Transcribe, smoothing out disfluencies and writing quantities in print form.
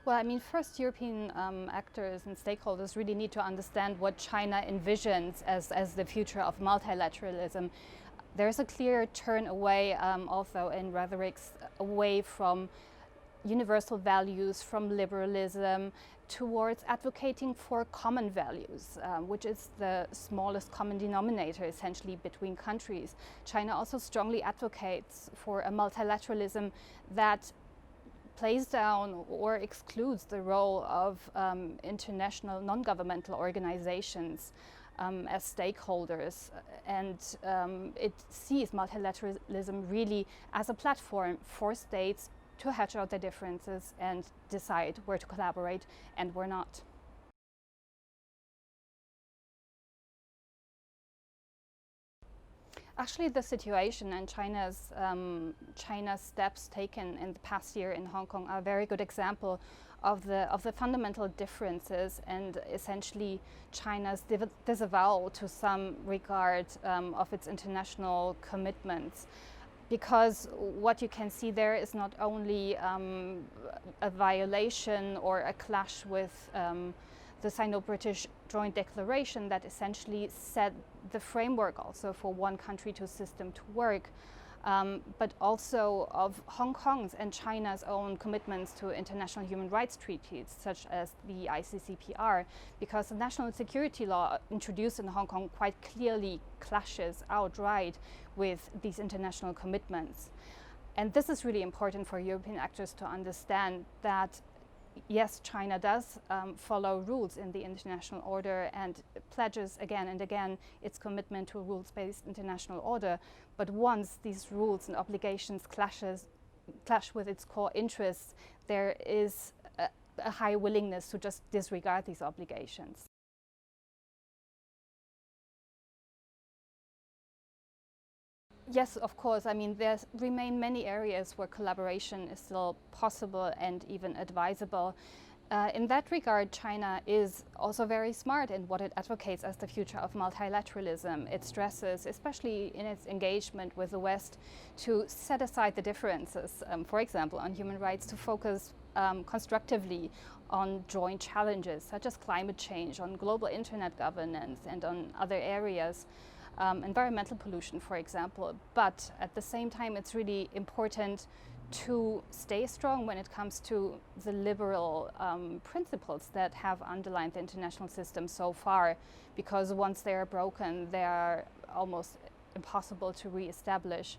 Well, I mean, first, European actors and stakeholders really need to understand what China envisions as the future of multilateralism. There's a clear turn away, also in rhetorics, away from universal values, from liberalism, towards advocating for common values, which is the smallest common denominator essentially between countries. China also strongly advocates for a multilateralism that plays down or excludes the role of international non-governmental organizations as stakeholders, and it sees multilateralism really as a platform for states to hash out their differences and decide where to collaborate and where not. Actually, the situation and China's steps taken in the past year in Hong Kong are a very good example of the fundamental differences and essentially China's disavowal to some regard of its international commitments. Because what you can see there is not only a violation or a clash with the Sino-British Joint Declaration that essentially set the framework also for one country, two system to work, but also of Hong Kong's and China's own commitments to international human rights treaties, such as the ICCPR, because the national security law introduced in Hong Kong quite clearly clashes outright with these international commitments. And this is really important for European actors to understand that yes, China does follow rules in the international order and pledges again and again its commitment to a rules-based international order. But once these rules and obligations clash with its core interests, there is a high willingness to just disregard these obligations. Yes, of course. I mean, there remain many areas where collaboration is still possible and even advisable. In that regard, China is also very smart in what it advocates as the future of multilateralism. It stresses, especially in its engagement with the West, to set aside the differences, for example, on human rights, to focus constructively on joint challenges such as climate change, on global internet governance, and on other areas. Environmental pollution, for example. But at the same time, it's really important to stay strong when it comes to the liberal principles that have underlined the international system so far, because once they are broken, they are almost impossible to re-establish.